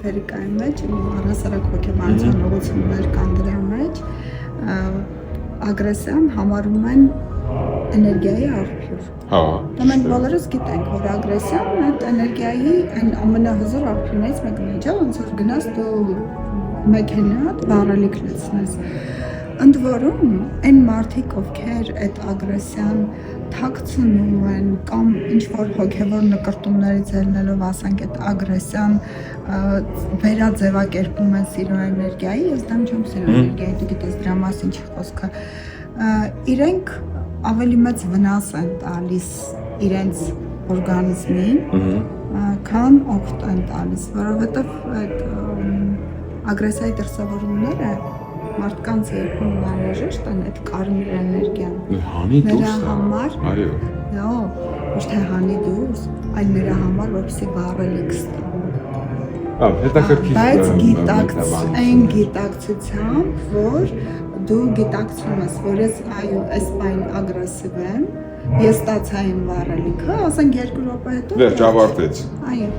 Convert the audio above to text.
Էրիկայի մեջ առհասարակ հոգեբանության ուղղություններ կան դրա մեջ, ագրեսիան համարում են էներգիայի աղբյուր։ Հա։ Դա մենք բոլորս գիտենք, որ ագրեսիան այդ էներգիայի այն ամենահզոր աղբյուրներից մեկն է, չէ՞, ոնց որ գնաս դու մեքենա վառելիք լցնես։ Ընդ որում, այն մարդիկ, ովքեր այդ ագրեսիան թաքցնում են կամ ինչ-որ հոգևոր նկրտումներից ելնելով, ասենք, այդ ագրեսիան վերաձևակերպում են սիրո էներգիայի, ես դեմ չեմ սիրո էներգիայի, դու գիտես դրա մասին չի խոսքը, իրենք ավելի մեծ վնաս են տալիս իրենց օրգանիզմին, քան օգուտ են տալիս, որովհետև այդ ագրեսիայի դրսևորումները մարդկանց երբում անհրաժեշտ են այդ կարմիր էներգիան։ Հանի դուրս նրա համար, այո։ Ոչ թե հանի դուրս, այլ նրա համար, որպեսզի վառելիք ստանա։ Հետաքրքիր։ Բայց այն գիտակցությամբ, որ դու գիտակցում ես, որ ես այս բան ագրեսիվ եմ, ես ստացա իմ վառելիքը, ասենք 2 րոպե հետո։ Վերջ ավարտեց։ Այո։